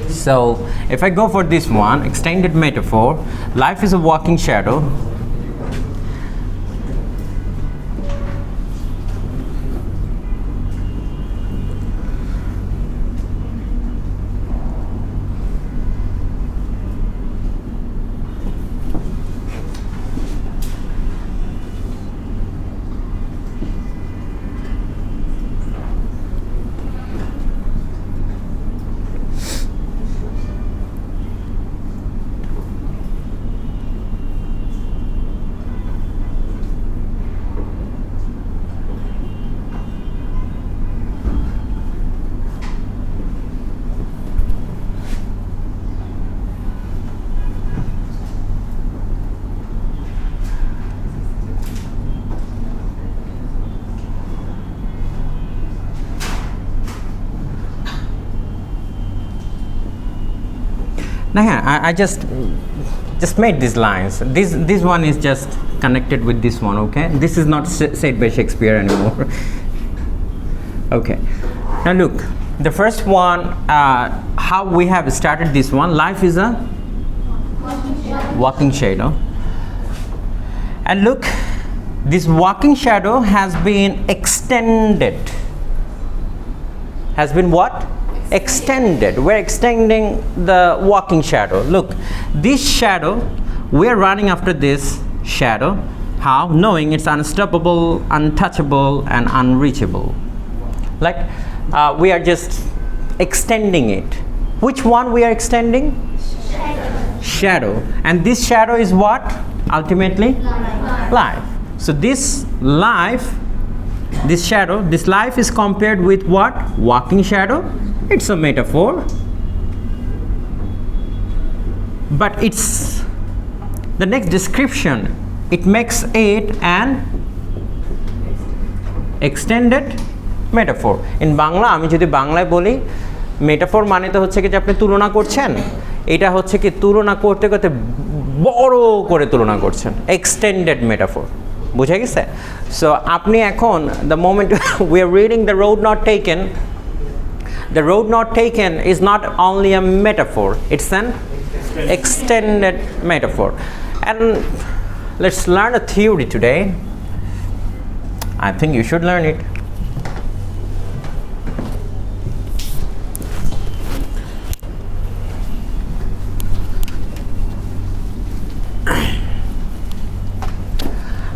So if I go for this one, extended metaphor, life is a walking shadow. Now I just made these lines. This one is just connected with this one, okay? This is not said by Shakespeare anymore. Okay. Now look, the first one, how we have started this one, life is a walking shadow. And look, this walking shadow has been extended. Has been what? Extended. We're extending the walking shadow. Look, this shadow, we're running after this shadow. How? Knowing it's unstoppable, untouchable, and unreachable. Like we are just extending it. Which one we are extending? Shadow. And this shadow is what? Ultimately? Life. So this life, this shadow, this life is compared with what? Walking shadow. It's a metaphor, but it's the next description. It makes it an extended metaphor. In Bangla, আমি যদি বাংলায় বলি metaphor মানে তো হচ্ছে কি যে আপনি তুলনা করছেন, এটা হচ্ছে কি তুলনা করতে করতে বড় করে তুলনা করছেন, extended metaphor. বুঝা গেছে? So আপনি এখন the moment we are reading the road not taken, the road not taken is not only a metaphor, it's an extended metaphor. And let's learn a theory today. I think you should learn it.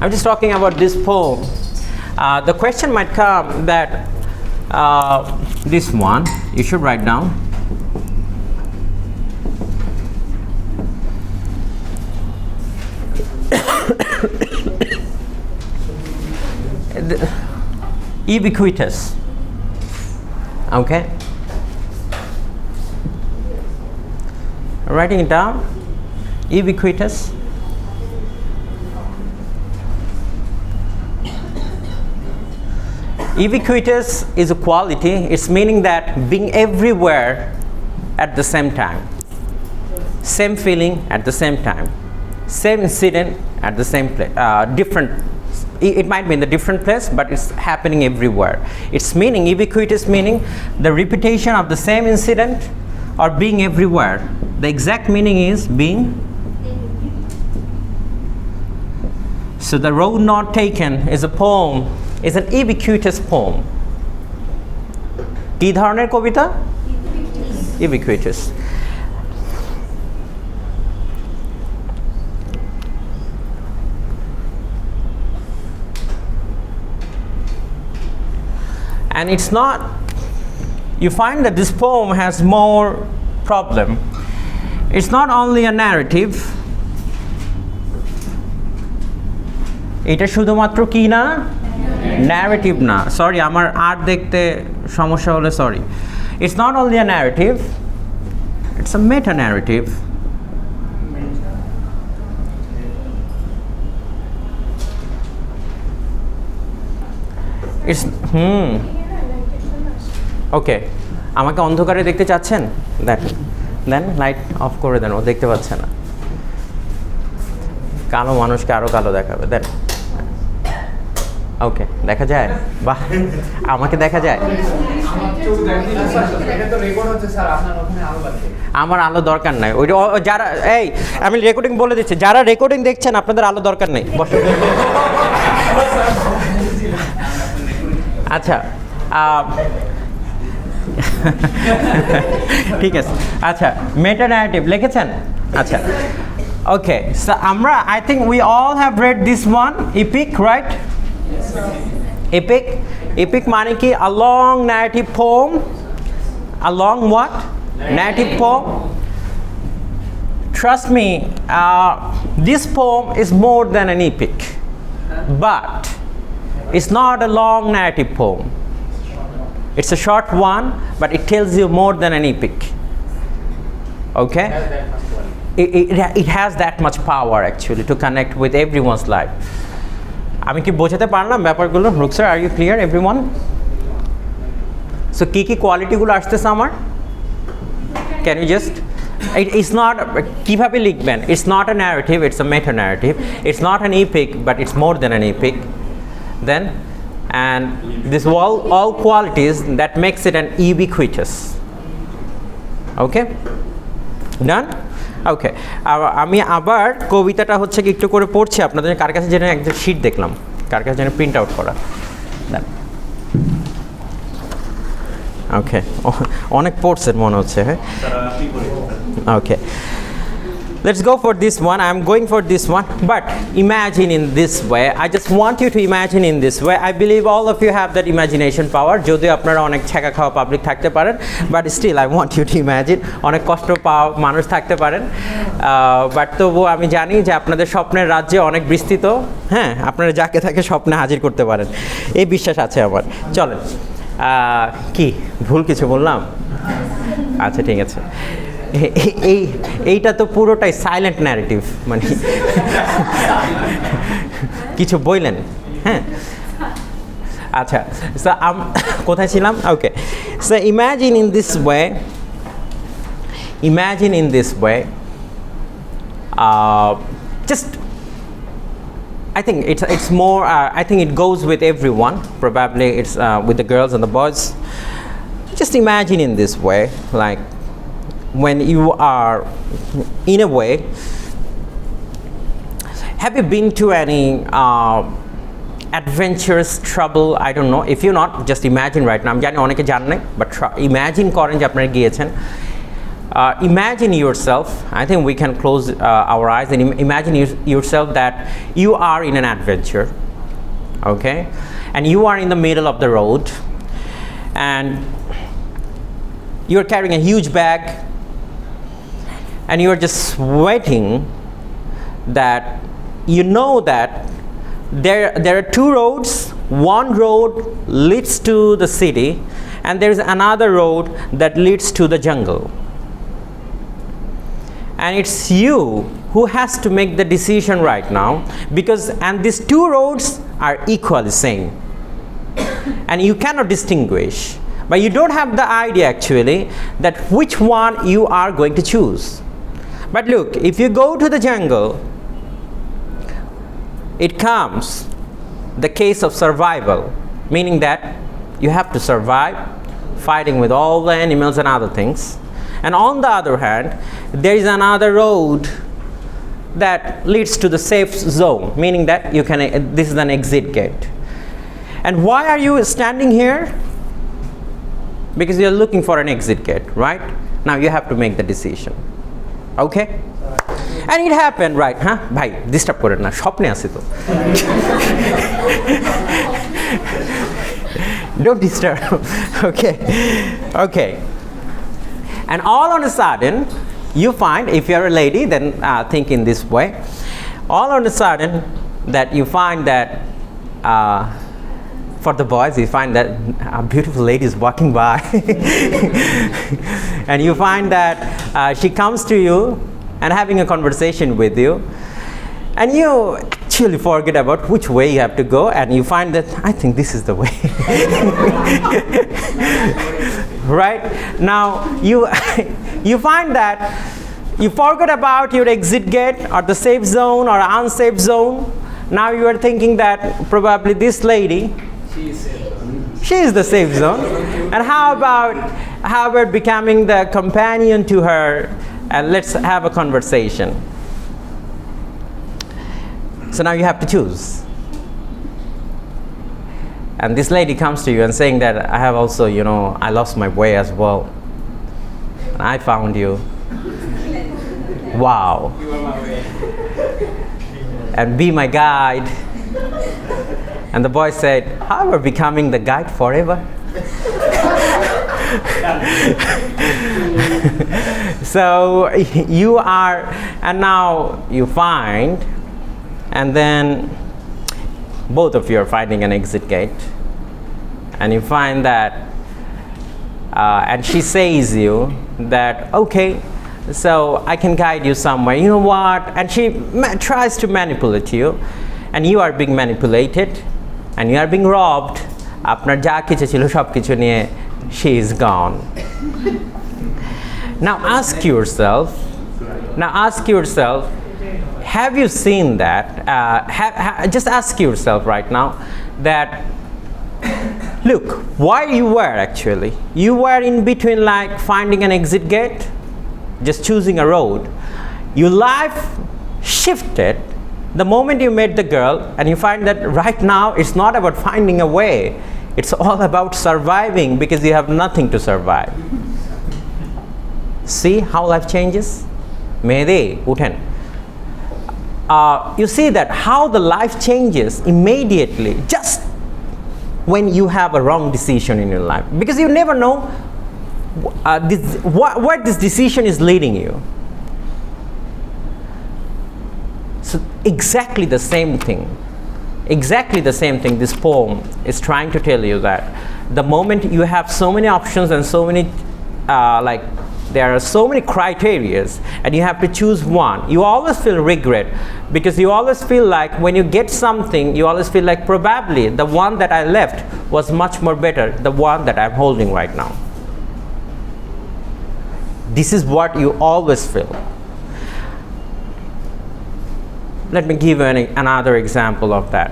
I'm just talking about this poem. The question might come that this one, you should write down. Ubiquitous. Okay? Writing it down. Ubiquitous. Ubiquitous is a quality. It's meaning that being everywhere at the same time, same feeling at the same time, same incident at the same place, different. It might be in the different place, but it's happening everywhere. It's meaning ubiquitous, meaning the repetition of the same incident or being everywhere. The exact meaning is being. So the road not taken is a poem. Is an ubiquitous poem. কি ধরনের কবিতা? Ubiquitous. And it's not, you find that this poem has more problem. It's not only a narrative. এটা শুধুমাত্র কি না? Narrative না, sorry, আমার আর দেখতে সমস্যা হলে sorry. It's not only a narrative, it's a meta narrative. It's okay. আমাকে অন্ধকারে দেখতে চাচ্ছেন? দেন লাইট অফ করে দেন, ও দেখতে পাচ্ছে না। কালো মানুষকে আরো কালো দেখাবে, দেন। ওকে, দেখা যায়? বাহ, আমাকে দেখা যায়? আমার আলো দরকার নাই, ওই যারা এই আমি রেকর্ডিং বলে দিচ্ছি, যারা রেকর্ডিং দেখছেন আপনাদের আলো দরকার নেই, বসুন। আচ্ছা, ঠিক আছে। আচ্ছা, মেটা ন্যারেটিভ লিখেছেন? আচ্ছা, ওকে, সো আমরা I think we all have read this one, epic, right? Epic. Epic মানে কি? A long narrative poem. A long what? Narrative poem. Trust me, this poem is more than an epic, but it's not a long narrative poem. It's a short one, but it tells you more than an epic. Okay? It has that much power actually to connect with everyone's life. আমি কি বোঝাতে পারলাম ব্যাপারগুলো? রুক sir, are you clear everyone? So কি কোয়ালিটিগুলো আসতেছে আমার? Can you just, it's not, কীভাবে লিখবেন? It's not a narrative, it's a meta narrative. It's not an epic, but it's more than an epic. Then and this all qualities that makes it an ubiquitous. Okay, done? ওকে, আমি আবার কবিতাটা হচ্ছে কি একটু করে পড়ছি আপনাদের কার কাছে যেন একটা শিট দেখলাম, কার কাছে যেন প্রিন্ট আউট করা। ওকে, অনেক পড়ছেন মনে হচ্ছে। হ্যাঁ, ওকে, let's go for this one. I'm going for this one, but imagine in this way. I just want you to imagine in this way. I believe all of you have that imagination power. যদিও আপনারা অনেক ছেঁকা খাওয়া public থাকতে পারেন, but still I want you to imagine. অনেক কষ্ট পাওয়া মানুষ থাকতে পারেন, বাট তবুও আমি জানি যে আপনাদের স্বপ্নের রাজ্যে অনেক বিস্তৃত। হ্যাঁ, আপনারা যাকে তাকে স্বপ্নে হাজির করতে পারেন, এই বিশ্বাস আছে আমার। চলেন, কি ভুল কিছু বললাম? আচ্ছা, ঠিক আছে। এইটা তো পুরোটাই সাইলেন্ট ন্যারেটিভ, মানে কিছু বললেন। হ্যাঁ, আচ্ছা, সো কোথায় ছিলাম? Okay, so imagine in this way, just I think it's more I think it goes with everyone, probably it's with the girls and the boys. Just imagine in this way, like when you are in a way, have you been to any adventurous trouble? I don't know, if you're not, just imagine right now. I'm জানি অনেকে জান নাই, but imagine করেন যে আপনারা গিয়েছেন। Imagine yourself, I think we can close our eyes and imagine yourself that you are in an adventure, okay, and you are in the middle of the road and you're carrying a huge bag and you're just waiting that you know that there are two roads. One road leads to the city and there's another road that leads to the jungle, and it's you who has to make the decision right now, because and these two roads are equally same and you cannot distinguish, but you don't have the idea actually that which one you are going to choose. But look, if you go to the jungle, it comes the case of survival, meaning that you have to survive fighting with all the animals and other things. And on the other hand, there is another road that leads to the safe zone, meaning that you can, this is an exit gate. And why are you standing here? Because you're looking for an exit gate, right? Now you have to make the decision. Okay? And it happened, right? Huh? Bhai, disturb koren na, স্বপ্নে আছি তো। Don't disturb. Okay. Okay. And all on a sudden, you find, if you're a lady, then think in this way. All on a sudden, that you find that for the boys, you find that a beautiful lady is walking by, and you find that she comes to you and having a conversation with you, and you actually forget about which way you have to go, and you find that I think this is the way. Right now, you find that you forgot about your exit gate or the safe zone or unsafe zone, Now you are thinking that probably this lady, she is the safe zone. And how about becoming the companion to her, and let's have a conversation. So now you have to choose. And this lady comes to you and saying that I have also, I lost my way as well. And I found you. Wow. You are my way. And be my guide. And the boy said, how are becoming the guide forever? So you are, and now you find, and then both of you are finding an exit gate, and you find that, and she says you that, okay, so I can guide you somewhere. You know what? And she tries to manipulate you, and you are being manipulated, and you are being robbed. Apnar ja kichu chilo sob kichu niye she is gone. Now ask yourself, have you seen that? Just ask yourself right now that, look, why you were actually. You were in between, like finding an exit gate, just choosing a road. Your life shifted the moment you met the girl, and you find that right now it's not about finding a way. It's all about surviving, because you have nothing to survive. See how life changes? Mehdi, uthen. You see that how the life changes immediately just when you have a wrong decision in your life, because you never know what this decision is leading you. So exactly the same thing this poem is trying to tell you, that the moment you have so many options and so many there are so many criterias, and you have to choose one, you always feel regret, because you always feel like when you get something, you always feel like probably the one that I left was much more better, the one that I'm holding right now. This is what you always feel. Let me give you another example of that.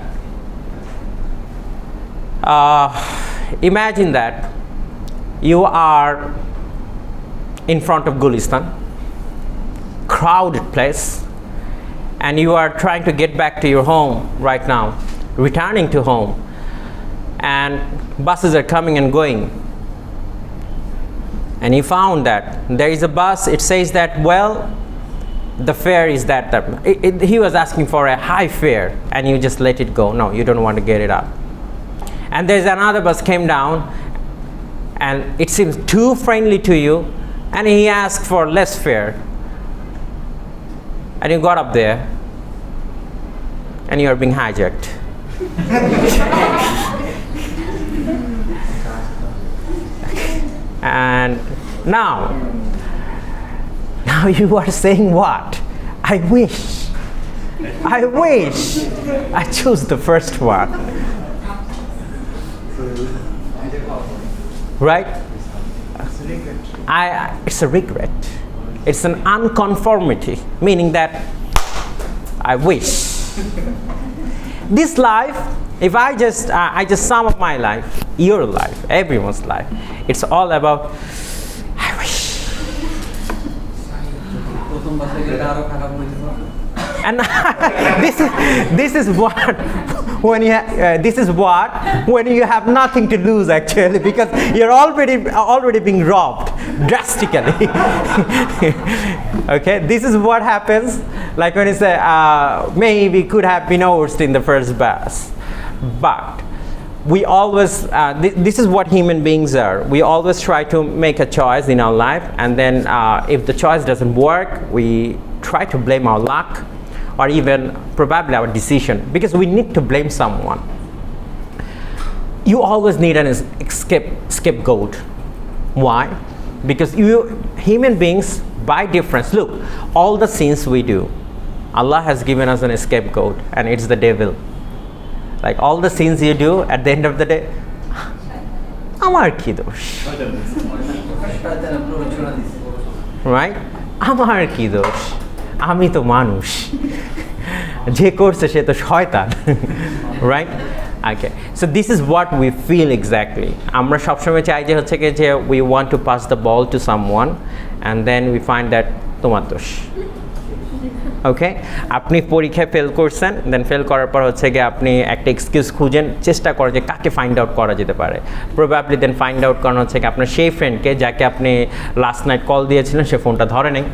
Imagine that you are in front of Gulistan, crowded place, and you are trying to get back to your home right now, returning to home, and buses are coming and going. And you found that there is a bus, it says that, well, the fare is that, he was asking for a high fare, and you just let it go. No, you don't want to get it up. And there's another bus came down, and it seems too friendly to you, and he asked for less fare. And you got up there, and you are being hijacked. And now you are saying what? I wish I chose the first one. Right? It's a regret. It's an unconformity, meaning that I wish. This life, if I just sum up my life, your life, everyone's life, it's all about I wish. And this is what when you have nothing to lose actually, because you're already being robbed drastically. Okay, this is what happens. Like when you say maybe could have been ours in the first bus, but we always this is what human beings are. We always try to make a choice in our life, and then if the choice doesn't work, we try to blame our luck, or even probably our decision, because we need to blame someone. You always need an scapegoat. Why? Because human beings, by difference, look, all the sins we do, Allah has given us an scapegoat, and it's the devil. Like all the sins you do, at the end of the day, Amar ki dosh. Right? Amar ki dosh. Ami to manush. যে করছে সে তো শয়তান, right? Okay, so this is what we feel exactly. আমরা সবসময় চাই যে হচ্ছে কি যে we want to pass the ball to someone and then we find that তোমার দোষ। ওকে, আপনি পরীক্ষায় ফেল করছেন, দেন ফেল করার পর হচ্ছে গিয়ে আপনি একটা এক্সকিউজ খুঁজেন, চেষ্টা করেন যে কাকে ফাইন্ড আউট করা যেতে পারে। প্রবাবলি দেন ফাইন্ড আউট করানো হচ্ছে কি আপনার সেই ফ্রেন্ডকে যাকে আপনি লাস্ট নাইট কল দিয়েছিলেন সে ফোনটা ধরে নাই,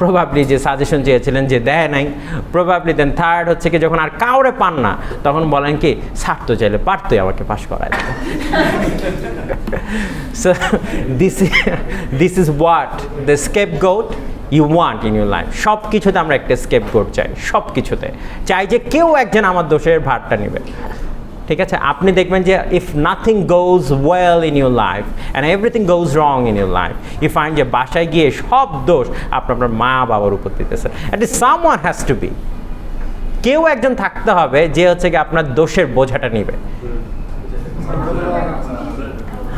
প্রবাবলি যে সাজেশন চেয়েছিলেন যে দেয় নাই, প্রবাবলি দেন থার্ড হচ্ছে কি যখন আর কাউরে পান না তখন বলেন কি ছাড়তো চাইলে পারতোই আমাকে পাস করায় দিত। So this is what the scapegoat you want in your life. সব কিছুতে আমরা একটা স্কেপগোট চাই, সব কিছুতে চাই যে কেউ একজন আমার দোষের ভারটা নেবে। ঠিক আছে, আপনি দেখবেন যে if nothing goes well in your life and everything goes wrong in your life, you find যে বাসায় গিয়ে সব দোষ আপনার মা বাবার উপর দিতেছেন। at least someone has to be, কেউ একজন থাকতে হবে যে হচ্ছে কি আপনার দোষের বোঝাটা নেবে।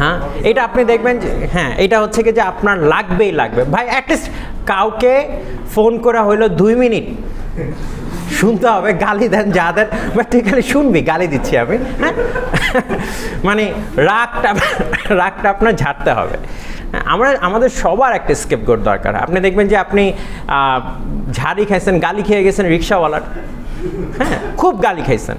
হ্যাঁ, এটা আপনি দেখবেন যে হ্যাঁ এটা হচ্ছে কি যে আপনার লাগবেই লাগবে ভাই। অ্যাটলিস্ট কাউকে ফোন করা হইলো 2 মিনিট শুনতে হবে, গালি দেন যাদের, বাট তুই খালি শুনবি, গালি দিচ্ছি আমি, হ্যাঁ মানে রাগটা আপনার ঝাড়তে হবে। আমাদের সবার একটা স্কেপগোট দরকার। আপনি দেখবেন যে আপনি ঝাড়ি খাইছেন, গালি খেয়ে গেছেন রিক্সাওয়ালার, হ্যাঁ খুব গালি খাইছেন,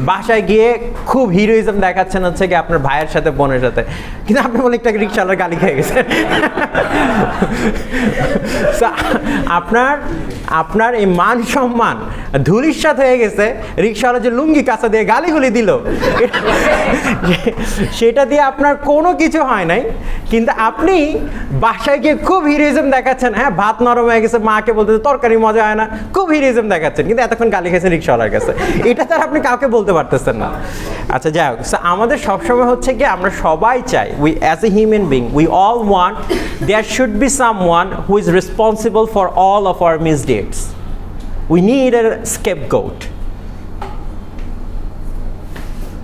বাসায় গিয়ে খুব হিরোইজম দেখাচ্ছেন হচ্ছে কি আপনার ভাইয়ের সাথে বোনের সাথে, কিন্তু আপনি বলে একটা রিক্সাওয়ালার গালি খেয়ে গেছেন। আপনার এই মান সম্মান ধুলির সাথে হয়ে গেছে, রিক্সাওয়ালা যে লুঙ্গি কাঁচা দিয়ে গালিগুলি দিল সেটা দিয়ে আপনার কোনো কিছু হয় নাই, কিন্তু আপনি বাসায় গিয়ে খুব হিরোইজম দেখাচ্ছেন, হ্যাঁ ভাত নরম হয়ে গেছে, মাকে বলতে তরকারি মজা হয় না, খুব হিরোইজম দেখাচ্ছেন, কিন্তু এতক্ষণ গালি খেয়েছেন রিক্সাওয়ালার কাছে। এটা তো আর আপনি কাউকে বলতে পারতেছেন না। আচ্ছা যাই হোক, আমাদের সবসময় হচ্ছে কি আমরা সবাই চাই, we as a human being we all want there should be someone who is responsible for all of our misdeeds. We need a scapegoat.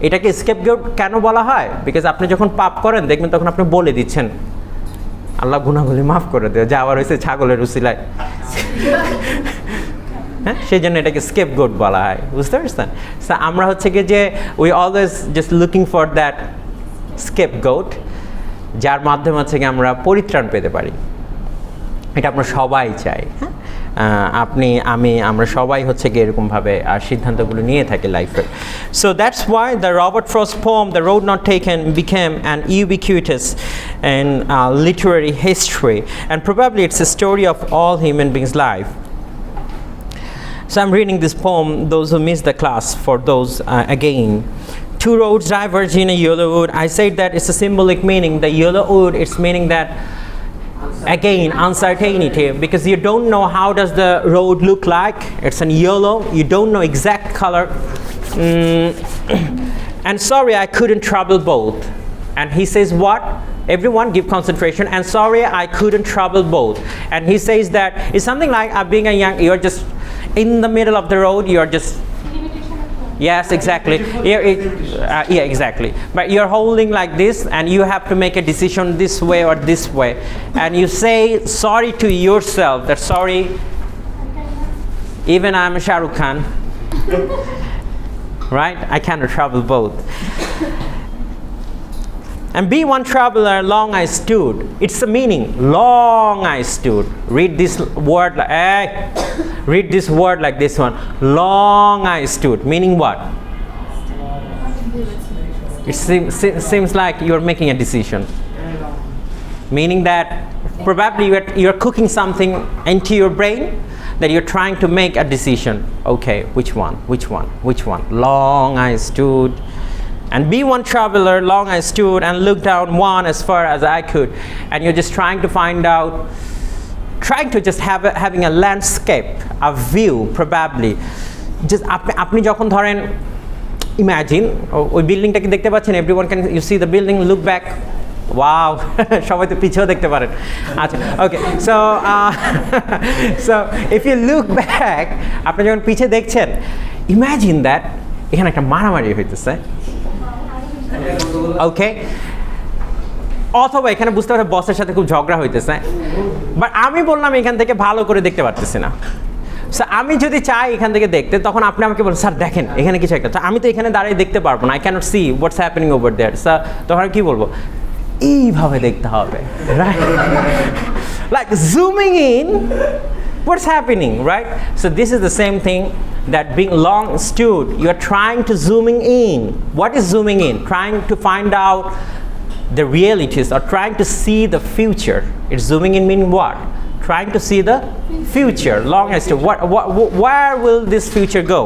এটাকে স্কেপগোট কেন বলা হয়? বিকজ আপনি যখন পাপ করেন দেখবেন তখন আপনি বলে দিচ্ছেন আল্লাহ গুনাহগুলি মাফ করে দেয়, যা আবার হয়েছে ছাগলের উসিলায়, হ্যাঁ সেই জন্য এটাকে স্কেপগোট বলা হয়, বুঝতে পারছেন? আমরা হচ্ছে কি যে we always just looking for that scapegoat, যার মাধ্যমে হচ্ছে কি আমরা পরিত্রাণ পেতে পারি। এটা আমরা সবাই চাই, হ্যাঁ আপনি আমি আমরা সবাই হচ্ছে কি এরকমভাবে আর সিদ্ধান্তগুলো নিয়ে থাকি লাইফে। So that's why the Robert frost poem the road not taken became an ubiquitous in literary history, and probably it's a story of all human beings' life. So I'm reading this poem, those who missed the class, for those again. Two roads diverge in a yellow wood. I said that it's a symbolic meaning. The yellow wood, it's meaning that again uncertainty, because you don't know how does the road look like. It's in yellow, you don't know exact color. And sorry I couldn't travel both. And he says what? Everyone give concentration. And sorry I couldn't travel both. And he says that it's something like being a young, you're just in the middle of the road, you're just yes exactly yeah exactly, but you're holding like this and you have to make a decision this way or this way, and you say sorry to yourself that sorry, even I'm Shah Rukh Khan, right? I cannot travel both. And be one traveler, long I stood. It's the meaning, long I stood. Read this word, read this word like this one, long I stood, meaning what? It seems like you're making a decision, meaning that probably you're cooking something into your brain that you're trying to make a decision. Okay, which one? Long I stood. And be one traveler, long I stood and looked down one as far as I could. And you're just trying to find out, trying to just having a landscape, a view probably. Just আপনি যখন ধরেন imagine ওই বিল্ডিংটাকে দেখতে পাচ্ছেন, everyone can, you see the building, look back, wow, সবাই তো পিছেও দেখতে পারেন। আচ্ছা ওকে, so if you look back, আপনি যখন পিছে দেখছেন, imagine that এখানে একটা মারামারি হইতেছে, ওকে, অথবা এখানে বুঝতে পারছে বসের সাথে খুব ঝগড়া হইতেছে, বাট আমি বললাম এখান থেকে ভালো করে দেখতে পারতেছি না। সো আমি যদি চাই এখান থেকে দেখতে, তখন আপনি আমাকে বলেন স্যার দেখেন এখানে কিছু একটা, আমি তো এখানে দাঁড়িয়ে দেখতে পারবো না, I can't see what's happening over there. Sir তখন কি বলবো, এইভাবে দেখতে হবে, right? Like zooming in what's happening, right? So this is the same thing, that being long stood, you are trying to zooming in. What is zooming in? Trying to find out the realities or trying to see the future. It's zooming in meaning what? Trying to see the future, long as to where will this future go?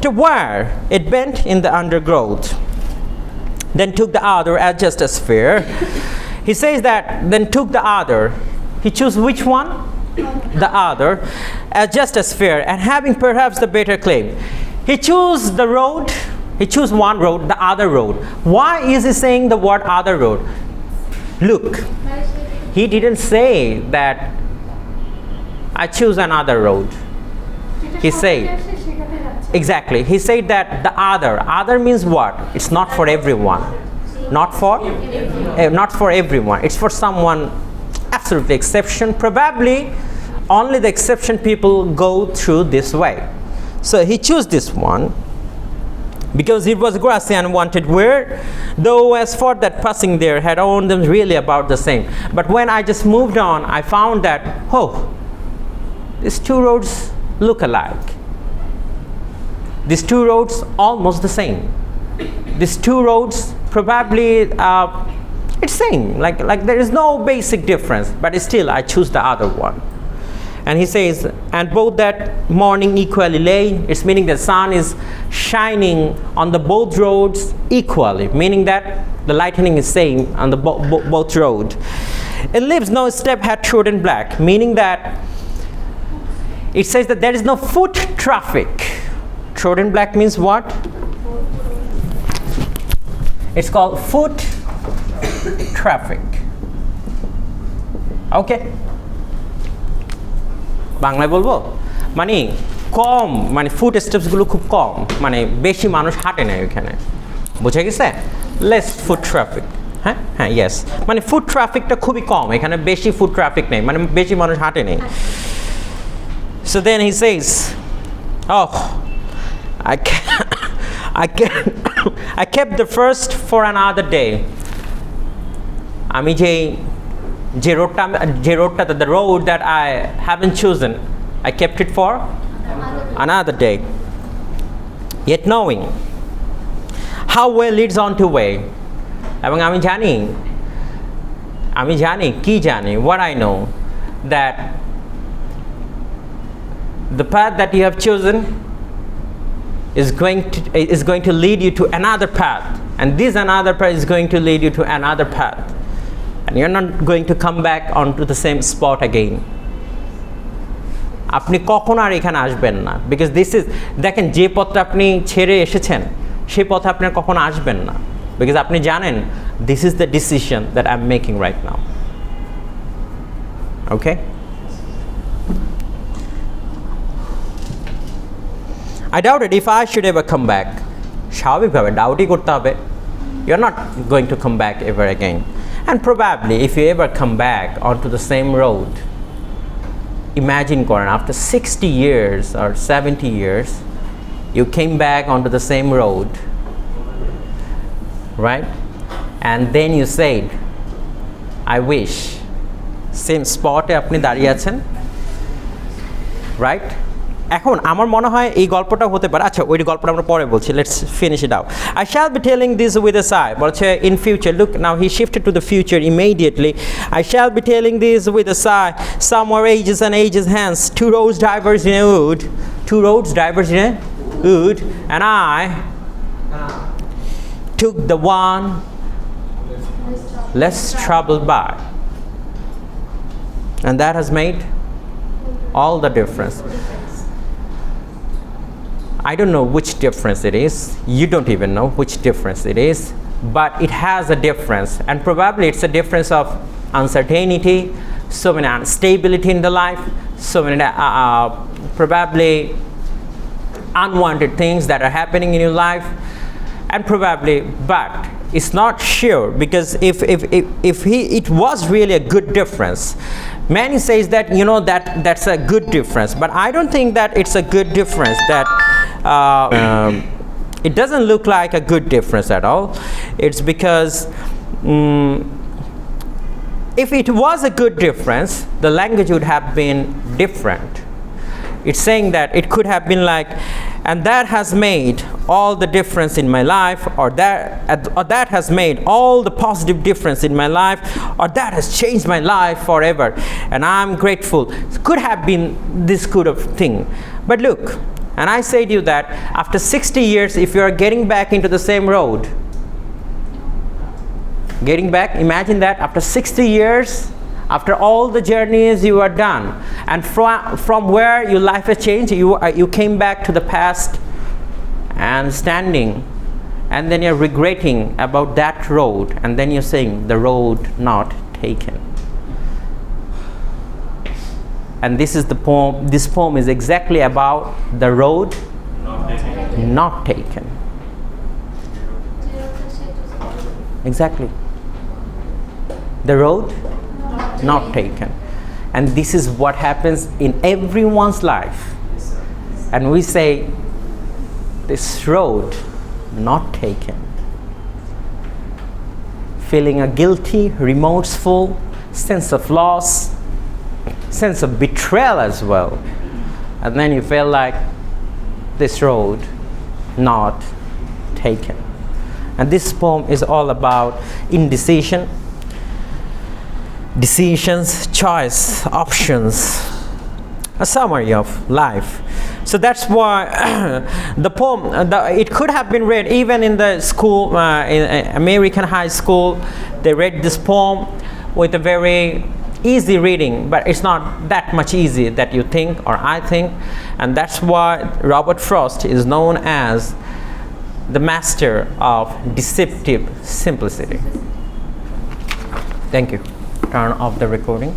To where? It bent in the undergrowth, then took the other as just a sphere. He says that then took the other. He chose which one? The other, as just a sphere, and having perhaps the better claim. He chose the road, he chose one road, the other road. Why is he saying the word other road? Look, he didn't say that I choose another road. He said, exactly, he said that the other means what? It's not for everyone. Not for everyone. It's for someone absolutely exception. Probably only the exception people go through this way. So he chose this one because it was grassy and wanted where, though as for that passing there had owned them really about the same. But when I just moved on, I found that, oh, these two roads look alike. These two roads almost the same. These two roads probably it's same, like there is no basic difference, but still I choose the other one. And he says, and both that morning equally lay. It's meaning the sun is shining on the both roads equally, meaning that the lightning is same on the both road. It leaves no step had trodden black, meaning that it says that there is no foot traffic. Trodden black means what? It's called foot traffic. Okay, বাংলায় বলবো মানে কম, মানে foot স্টেপসগুলো খুব কম, মানে বেশি মানুষ হাঁটে না ওইখানে, বুঝে গেছে? লেস ফুট ট্রাফিক, হ্যাঁ হ্যাঁ ইয়েস, মানে ফুট ট্রাফিকটা খুবই কম এখানে, বেশি ফুট ট্রাফিক নেই, মানে বেশি মানুষ হাঁটে নেই। So then he says, oh, I kept the first for another day. আমি যে রোডটা the road that I haven't chosen, I kept it for another day, yet knowing how way leads on to way. এবং আমি জানি কি জানি, what I know, that the path that you have chosen is going to lead you to another path, and this another path is going to lead you to another path, and you're not going to come back onto the same spot again. আপনি কখনো আর এখানে আসবেন না, because this is, দেখেন যে পথটা আপনি ছেড়ে এসেছেন সেই পথে আপনি কখনো আসবেন না, because আপনি জানেন this is the decision that I'm making right now. Okay, I doubted if I should ever come back. স্বাভাবিকভাবে ডাউটই করতে হবে, you're not going to come back ever again. And probably if you ever come back onto the same road, imagine করেন after 60 years or 70 years you came back onto the same road, right? And then you said, I wish, same spot এ আপনি দাঁড়িয়ে আছেন, right? এখন আমার মনে হয় এই গল্পটা হতে পারে, আচ্ছা ওই গল্পটা আমরা পরে বলছি, let's finish it out. I shall be telling this with a sigh, বলছে in future, look now he shifted to the future immediately. I shall be telling this with a sigh, somewhere ages and ages hence, two roads diverged in a wood, and I took the one less troubled by, and that has made all the difference. I don't know which difference it is, you don't even know which difference it is, but it has a difference, and probably it's a difference of uncertainty, so many instability in the life, so many probably unwanted things that are happening in your life, and probably, but it's not sure, because if it was really a good difference, many says that that's a good difference, but I don't think that it's a good difference. That it doesn't look like a good difference at all. It's because if it was a good difference, the language would have been different. It's saying that it could have been like, and that has made all the difference in my life, or that has made all the positive difference in my life, or that has changed my life forever, and I'm grateful. It could have been this good of thing. But look, and I say to you that after 60 years, if you are getting back into the same road, getting back, imagine that after 60 years, after all the journeys you are done, and from where your life has changed, you came back to the past and standing, and then you're regretting about that road, and then you're saying the road not taken. And this is the poem. This poem is exactly about the road not taken. Exactly. The road not taken. And this is what happens in everyone's life. And we say, this road not taken. Feeling a guilty, remorseful sense of loss, sense of betrayal as well. And then you feel like this road not taken. And this poem is all about indecision, decisions, choice, options, a summary of life. So that's why the poem, it could have been read even in the school, in American high school. They read this poem with a very easy reading, but it's not that much easy that you think or I think. And that's why Robert Frost is known as the master of deceptive simplicity. Thank you. Turn off the recording.